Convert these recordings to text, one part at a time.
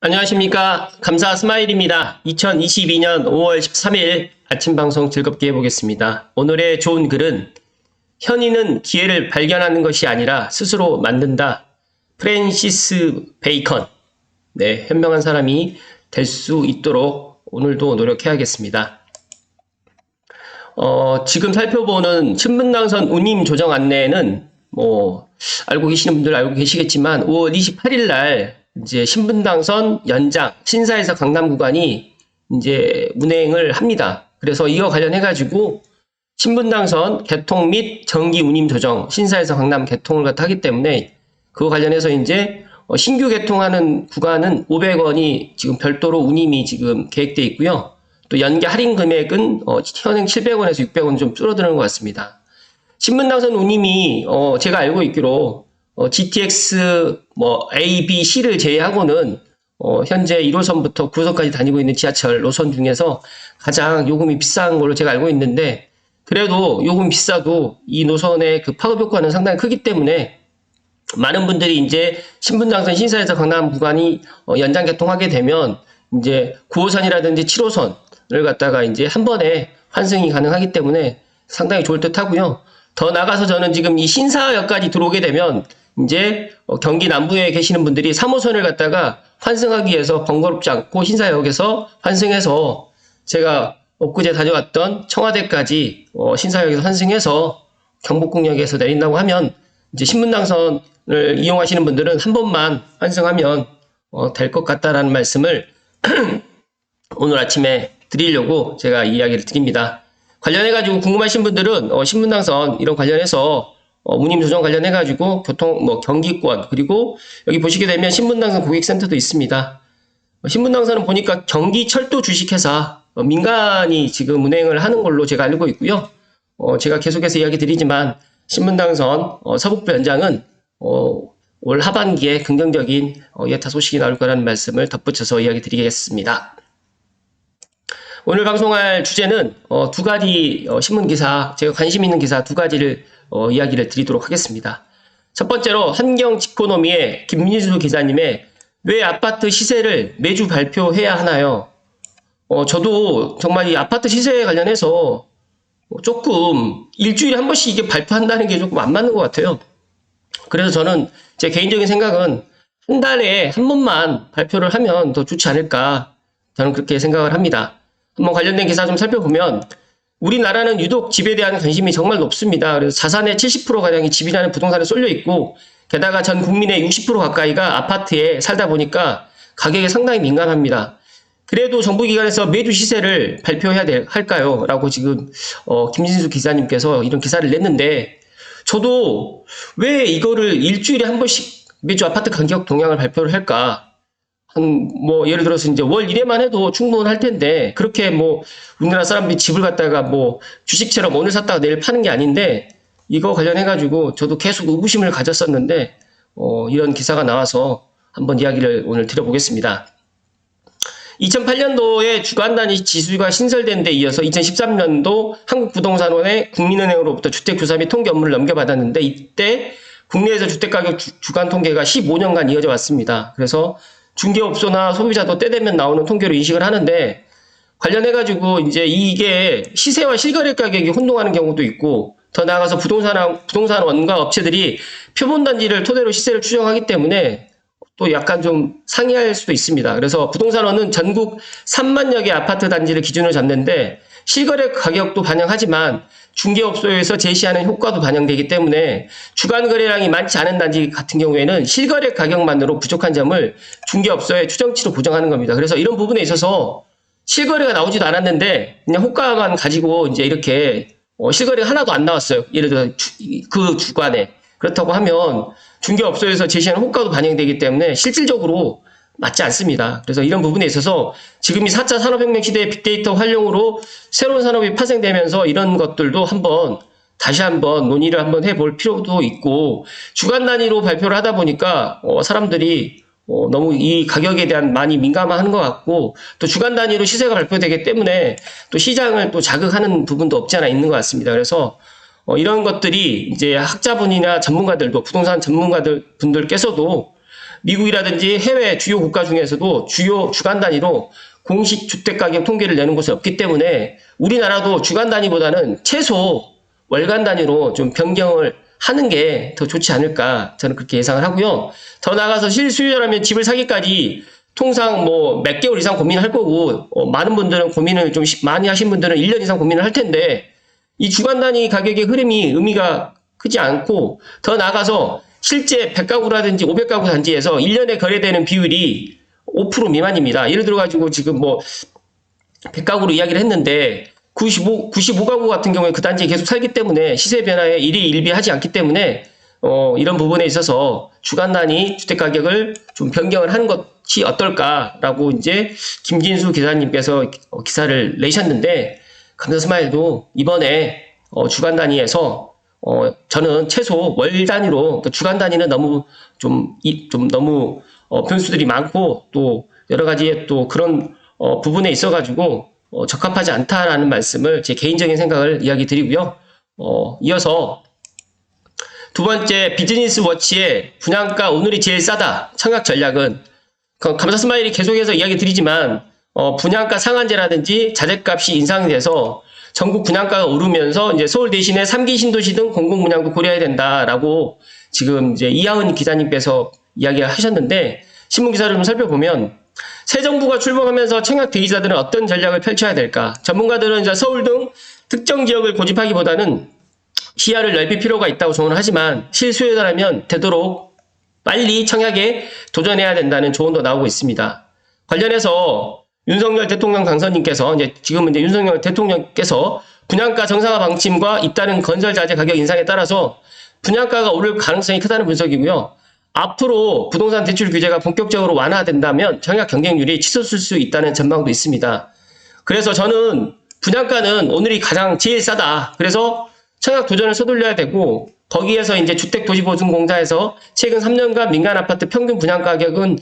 안녕하십니까. 감사 스마일입니다. 2022년 5월 13일 아침 방송 즐겁게 해보겠습니다. 오늘의 좋은 글은 현인은 기회를 발견하는 것이 아니라 스스로 만든다. 프랜시스 베이컨. 네, 현명한 사람이 될 수 있도록 오늘도 노력해야겠습니다. 지금 살펴보는 신분당선 운임 조정 안내는 알고 계시는 분들 알고 계시겠지만 5월 28일 날 이제 신분당선 연장 신사에서 강남 구간이 이제 운행을 합니다. 그래서 이와 관련해가지고 신분당선 개통 및 정기 운임 조정 신사에서 강남 개통을 하기 때문에 그거 관련해서 이제 신규 개통하는 구간은 500원이 지금 별도로 운임이 지금 계획되어 있고요. 또 연계 할인 금액은 현행 700원에서 600원 좀 줄어드는 것 같습니다. 신분당선 운임이 제가 알고 있기로 GTX A, B, C를 제외하고는 현재 1호선부터 9호선까지 다니고 있는 지하철 노선 중에서 가장 요금이 비싼 걸로 제가 알고 있는데, 그래도 요금 비싸도 이 노선의 그 파급 효과는 상당히 크기 때문에 많은 분들이 이제 신분당선 신사에서 강남 구간이 연장 개통하게 되면 이제 9호선이라든지 7호선을 갖다가 이제 한 번에 환승이 가능하기 때문에 상당히 좋을 듯 하고요. 더 나가서 저는 지금 이 신사역까지 들어오게 되면 이제 경기 남부에 계시는 분들이 3호선을 갖다가 환승하기 위해서 번거롭지 않고 신사역에서 환승해서 제가 엊그제 다녀왔던 청와대까지 신사역에서 환승해서 경복궁역에서 내린다고 하면 이제 신분당선을 이용하시는 분들은 한 번만 환승하면 될 것 같다라는 말씀을 오늘 아침에 드리려고 제가 이야기를 드립니다. 관련해가지고 궁금하신 분들은 신분당선 이런 관련해서 운임 조정 관련해가지고 경기권, 그리고 여기 보시게 되면 신분당선 고객센터도 있습니다. 신분당선은 보니까 경기철도 주식회사 민간이 지금 운행을 하는 걸로 제가 알고 있고요. 제가 계속해서 이야기 드리지만 신분당선 서북부 연장은 올 하반기에 긍정적인 예타 소식이 나올 거라는 말씀을 덧붙여서 이야기 드리겠습니다. 오늘 방송할 주제는 두 가지 신문기사, 제가 관심 있는 기사 두 가지를 이야기를 드리도록 하겠습니다. 첫 번째로 한경지코노미의 김민수 기자님의 왜 아파트 시세를 매주 발표해야 하나요? 저도 정말 이 아파트 시세에 관련해서 조금 일주일에 한 번씩 이게 발표한다는 게 조금 안 맞는 것 같아요. 그래서 저는 제 개인적인 생각은 한 달에 한 번만 발표를 하면 더 좋지 않을까, 저는 그렇게 생각을 합니다. 한번 관련된 기사 좀 살펴보면 우리나라는 유독 집에 대한 관심이 정말 높습니다. 그래서 자산의 70%가량이 집이라는 부동산에 쏠려 있고, 게다가 전 국민의 60% 가까이가 아파트에 살다 보니까 가격에 상당히 민감합니다. 그래도 정부기관에서 매주 시세를 발표해야 할까요? 라고 지금 김진수 기자님께서 이런 기사를 냈는데, 저도 왜 이거를 일주일에 한 번씩 매주 아파트 가격 동향을 발표를 할까? 예를 들어서 이제 월 1회만 해도 충분할 텐데, 그렇게 우리나라 사람들이 집을 갖다가 주식처럼 오늘 샀다가 내일 파는 게 아닌데, 이거 관련해가지고 저도 계속 의구심을 가졌었는데, 이런 기사가 나와서 한번 이야기를 오늘 드려보겠습니다. 2008년도에 주간 단위 지수가 신설된 데 이어서 2013년도 한국부동산원의 국민은행으로부터 주택조사 및 통계 업무를 넘겨받았는데, 이때 국내에서 주택가격 주간 통계가 15년간 이어져 왔습니다. 그래서 중개업소나 소비자도 때 되면 나오는 통계로 인식을 하는데, 관련해가지고 이제 이게 시세와 실거래 가격이 혼동하는 경우도 있고, 더 나아가서 부동산원과 업체들이 표본단지를 토대로 시세를 추정하기 때문에 또 약간 좀 상이할 수도 있습니다. 그래서 부동산원은 전국 3만여 개 아파트 단지를 기준으로 잡는데, 실거래 가격도 반영하지만 중개업소에서 제시하는 효과도 반영되기 때문에 주간 거래량이 많지 않은 단지 같은 경우에는 실거래 가격만으로 부족한 점을 중개업소의 추정치로 고정하는 겁니다. 그래서 이런 부분에 있어서 실거래가 나오지도 않았는데 그냥 호가만 가지고 이제 이렇게 실거래가 하나도 안 나왔어요. 예를 들어 그 주간에. 그렇다고 하면 중개업소에서 제시하는 호가도 반영되기 때문에 실질적으로 맞지 않습니다. 그래서 이런 부분에 있어서 지금 이 4차 산업혁명 시대의 빅데이터 활용으로 새로운 산업이 파생되면서 이런 것들도 다시 한번 논의를 한번 해볼 필요도 있고, 주간 단위로 발표를 하다 보니까 사람들이 너무 이 가격에 대한 많이 민감해하는 것 같고, 또 주간 단위로 시세가 발표되기 때문에 또 시장을 또 자극하는 부분도 없지 않아 있는 것 같습니다. 그래서 이런 것들이 이제 학자분이나 전문가들도, 부동산 전문가들 분들께서도 미국이라든지 해외 주요 국가 중에서도 주요 주간 단위로 공식 주택가격 통계를 내는 곳이 없기 때문에 우리나라도 주간 단위보다는 최소 월간 단위로 좀 변경을 하는 게 더 좋지 않을까 저는 그렇게 예상을 하고요. 더 나아가서 실수요자라면 집을 사기까지 통상 뭐 몇 개월 이상 고민할 거고 많은 분들은 고민을 좀 많이 하신 분들은 1년 이상 고민을 할 텐데 이 주간 단위 가격의 흐름이 의미가 크지 않고 더 나아가서 실제 100가구라든지 500가구 단지에서 1년에 거래되는 비율이 5% 미만입니다. 예를 들어가지고 지금 뭐 100가구로 이야기를 했는데 95가구 같은 경우에 그 단지에 계속 살기 때문에 시세 변화에 일희일비하지 않기 때문에 이런 부분에 있어서 주간 단위 주택 가격을 좀 변경을 하는 것이 어떨까라고 이제 김진수 기사님께서 기사를 내셨는데 감사스마일도 이번에 주간 단위에서 저는 최소 월 단위로 그러니까 주간 단위는 너무 좀 너무 변수들이 많고 또 여러 가지의 또 그런 부분에 있어가지고 적합하지 않다라는 말씀을 제 개인적인 생각을 이야기 드리고요. 이어서 두 번째 비즈니스 워치의 분양가 오늘이 제일 싸다 청약 전략은 감사 스마일이 계속해서 이야기 드리지만 분양가 상한제라든지 자재값이 인상이 돼서 전국 분양가가 오르면서 이제 서울 대신에 3기 신도시 등 공공분양도 고려해야 된다라고 지금 이제 이하은 기자님께서 이야기하셨는데 신문 기사를 좀 살펴보면 새 정부가 출범하면서 청약 대기자들은 어떤 전략을 펼쳐야 될까? 전문가들은 이제 서울 등 특정 지역을 고집하기보다는 시야를 넓힐 필요가 있다고 조언을 하지만 실수요자라면 되도록 빨리 청약에 도전해야 된다는 조언도 나오고 있습니다. 관련해서 윤석열 대통령 당선인께서 지금은 이제 윤석열 대통령께서 분양가 정상화 방침과 잇따른 건설 자재 가격 인상에 따라서 분양가가 오를 가능성이 크다는 분석이고요. 앞으로 부동산 대출 규제가 본격적으로 완화된다면 청약 경쟁률이 치솟을 수 있다는 전망도 있습니다. 그래서 저는 분양가는 오늘이 가장 제일 싸다. 그래서 청약 도전을 서둘러야 되고 거기에서 이제 주택도시보증공사에서 최근 3년간 민간 아파트 평균 분양 가격은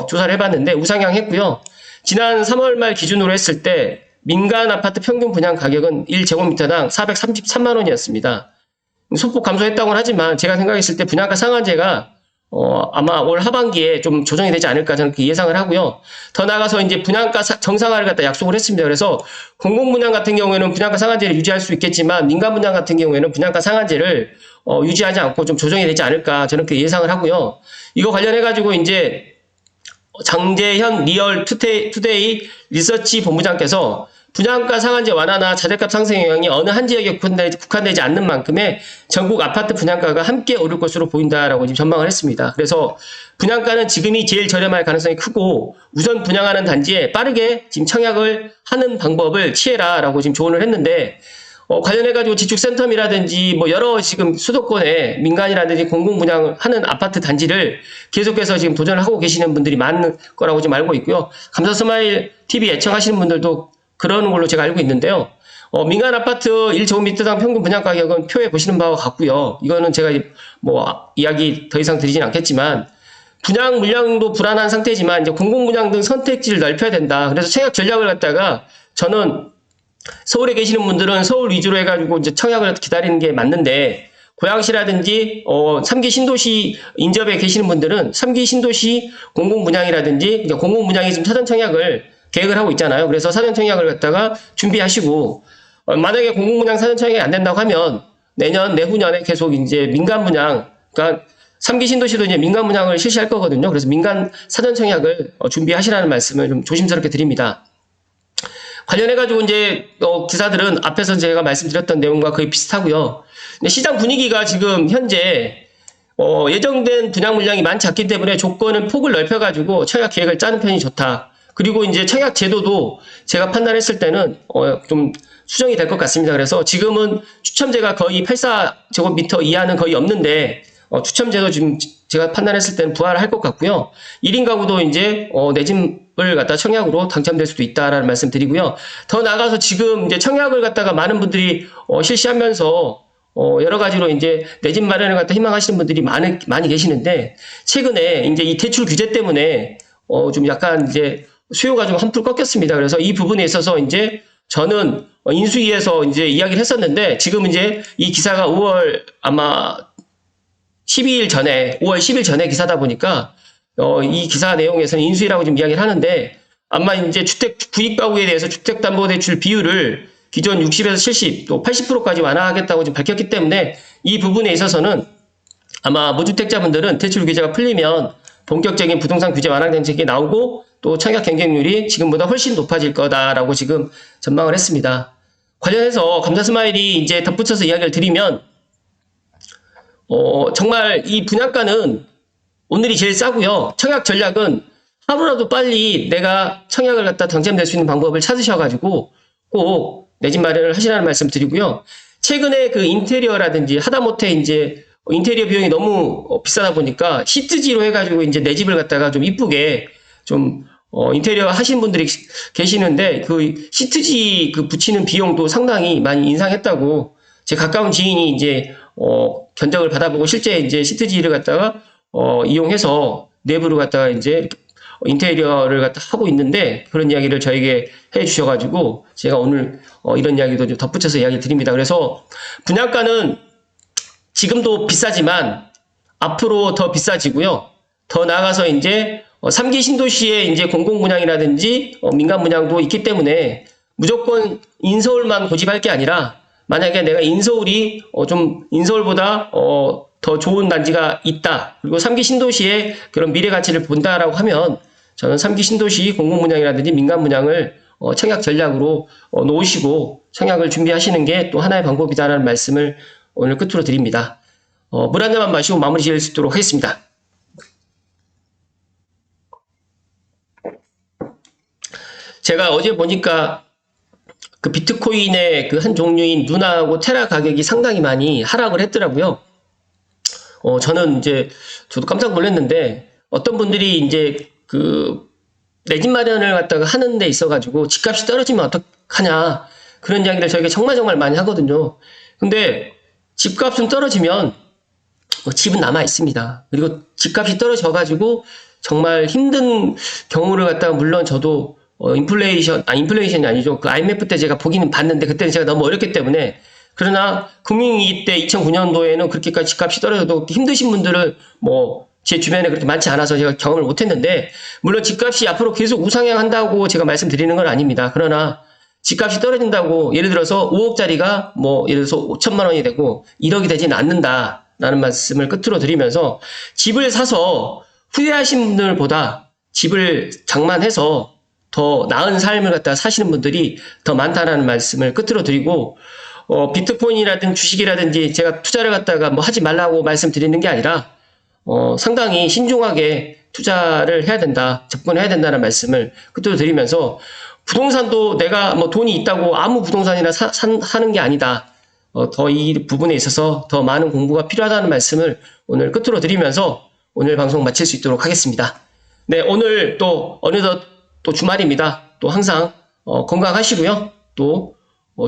조사를 해봤는데 우상향했고요. 지난 3월 말 기준으로 했을 때 민간 아파트 평균 분양 가격은 1제곱미터당 433만 원이었습니다. 소폭 감소했다고는 하지만 제가 생각했을 때 분양가 상한제가 아마 올 하반기에 좀 조정이 되지 않을까 저는 그렇게 예상을 하고요. 더 나아가서 이제 분양가 정상화를 갖다 약속을 했습니다. 그래서 공공분양 같은 경우에는 분양가 상한제를 유지할 수 있겠지만 민간 분양 같은 경우에는 분양가 상한제를 유지하지 않고 좀 조정이 되지 않을까 저는 그렇게 예상을 하고요. 이거 관련해 가지고 이제 장재현 리얼 투데이 리서치 본부장께서 분양가 상한제 완화나 자재값 상승 영향이 어느 한 지역에 국한되지 않는 만큼의 전국 아파트 분양가가 함께 오를 것으로 보인다라고 지금 전망을 했습니다. 그래서 분양가는 지금이 제일 저렴할 가능성이 크고 우선 분양하는 단지에 빠르게 지금 청약을 하는 방법을 취해라라고 지금 조언을 했는데 관련해가지고 지축센텀이라든지 뭐 여러 지금 수도권에 민간이라든지 공공분양을 하는 아파트 단지를 계속해서 지금 도전을 하고 계시는 분들이 많은 거라고 지금 알고 있고요. 감사스마일 TV 애청하시는 분들도 그러는 걸로 제가 알고 있는데요. 민간 아파트 1제곱미터당 평균 분양 가격은 표에 보시는 바와 같고요. 이거는 제가 뭐 이야기 더 이상 드리진 않겠지만 분양 물량도 불안한 상태지만 이제 공공분양 등 선택지를 넓혀야 된다. 그래서 청약 전략을 갖다가 저는 서울에 계시는 분들은 서울 위주로 해가지고 이제 청약을 기다리는 게 맞는데 고양시라든지 3기 신도시 인접에 계시는 분들은 3기 신도시 공공분양이라든지 공공분양이 지금 사전 청약을 계획을 하고 있잖아요. 그래서 사전 청약을 갖다가 준비하시고 만약에 공공분양 사전 청약이 안 된다고 하면 내년 내후년에 계속 이제 민간 분양 그러니까 3기 신도시도 이제 민간 분양을 실시할 거거든요. 그래서 민간 사전 청약을 준비하시라는 말씀을 좀 조심스럽게 드립니다. 관련해가지고 이제 기사들은 앞에서 제가 말씀드렸던 내용과 거의 비슷하고요. 시장 분위기가 지금 현재 예정된 분양 물량이 많지 않기 때문에 조건은 폭을 넓혀가지고 청약 계획을 짜는 편이 좋다. 그리고 이제 청약 제도도 제가 판단했을 때는 좀 수정이 될 것 같습니다. 그래서 지금은 추첨제가 거의 84제곱미터 이하는 거의 없는데 추첨제도 지금 제가 판단했을 때는 부활할 것 같고요. 1인 가구도 이제 내 집을 갖다 청약으로 당첨될 수도 있다라는 말씀 드리고요. 더 나아가서 지금 이제 청약을 갖다가 많은 분들이 실시하면서 여러 가지로 이제 내 집 마련을 갖다 희망하시는 분들이 많이 계시는데 최근에 이제 이 대출 규제 때문에 좀 약간 이제 수요가 좀 한풀 꺾였습니다. 그래서 이 부분에 있어서 이제 저는 인수위에서 이제 이야기를 했었는데 지금 이제 이 기사가 5월 아마 12일 전에 5월 10일 전에 기사다 보니까 이 기사 내용에서는 인수위라고 지금 이야기를 하는데 아마 이제 주택 구입 가구에 대해서 주택담보대출 비율을 기존 60에서 70, 또 80%까지 완화하겠다고 지금 밝혔기 때문에 이 부분에 있어서는 아마 무주택자분들은 대출 규제가 풀리면 본격적인 부동산 규제 완화 정책이 나오고 또 청약 경쟁률이 지금보다 훨씬 높아질 거다라고 지금 전망을 했습니다. 관련해서 감사 스마일이 이제 덧붙여서 이야기를 드리면 정말 이 분양가는 오늘이 제일 싸고요. 청약 전략은 하루라도 빨리 내가 청약을 갖다 당첨될 수 있는 방법을 찾으셔가지고 꼭 내 집 마련을 하시라는 말씀 드리고요. 최근에 그 인테리어라든지 하다못해 이제 인테리어 비용이 너무 비싸다 보니까 시트지로 해가지고 이제 내 집을 갖다가 좀 이쁘게 좀 인테리어 하시는 분들이 계시는데 그 시트지 그 붙이는 비용도 상당히 많이 인상했다고 제 가까운 지인이 이제 견적을 받아보고 실제 이제 시트지를 갖다가 이용해서 내부를 갖다가 이제 인테리어를 갖다 하고 있는데 그런 이야기를 저에게 해 주셔가지고 제가 오늘 이런 이야기도 좀 덧붙여서 이야기 드립니다. 그래서 분양가는 지금도 비싸지만 앞으로 더 비싸지고요. 더 나아가서 이제 3기 신도시에 이제 공공분양이라든지 민간 분양도 있기 때문에 무조건 인서울만 고집할 게 아니라 만약에 내가 인서울이 좀 인서울보다 더 좋은 단지가 있다. 그리고 3기 신도시에 그런 미래 가치를 본다라고 하면 저는 3기 신도시 공공분양이라든지 민간 분양을 청약 전략으로 놓으시고 청약을 준비하시는 게 또 하나의 방법이다라는 말씀을 오늘 끝으로 드립니다. 물 한 잔만 마시고 마무리 지을 수 있도록 하겠습니다. 제가 어제 보니까 그 비트코인의 그 한 종류인 루나하고 테라 가격이 상당히 많이 하락을 했더라고요. 저는 이제 저도 깜짝 놀랐는데 어떤 분들이 이제 그 내 집 마련을 갖다가 하는 데 있어가지고 집값이 떨어지면 어떡하냐 그런 이야기를 저에게 정말 많이 하거든요. 근데 집값은 떨어지면 집은 남아 있습니다. 그리고 집값이 떨어져가지고 정말 힘든 경우를 갖다가 물론 저도 인플레이션이 아니죠. 그 IMF 때 제가 보기는 봤는데 그때는 제가 너무 어렸기 때문에 그러나 금융위기 때 2009년도에는 그렇게까지 집값이 떨어져도 힘드신 분들은 뭐 제 주변에 그렇게 많지 않아서 제가 경험을 못했는데 물론 집값이 앞으로 계속 우상향한다고 제가 말씀드리는 건 아닙니다. 그러나 집값이 떨어진다고 예를 들어서 5억짜리가 뭐 예를 들어서 5천만 원이 되고 1억이 되지는 않는다라는 말씀을 끝으로 드리면서 집을 사서 후회하신 분들보다 집을 장만해서 더 나은 삶을 갖다 사시는 분들이 더 많다라는 말씀을 끝으로 드리고 비트코인이라든지 주식이라든지 제가 투자를 갖다가 뭐 하지 말라고 말씀드리는 게 아니라 상당히 신중하게 투자를 해야 된다, 접근해야 된다는 말씀을 끝으로 드리면서 부동산도 내가 뭐 돈이 있다고 아무 부동산이나 하는 게 아니다. 더 이 부분에 있어서 더 많은 공부가 필요하다는 말씀을 오늘 끝으로 드리면서 오늘 방송 마칠 수 있도록 하겠습니다. 네, 오늘 또 어느덧 또 주말입니다. 또 항상 건강하시고요. 또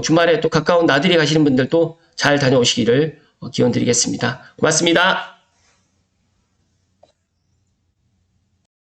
주말에 또 가까운 나들이 가시는 분들도 잘 다녀오시기를 기원 드리겠습니다. 고맙습니다.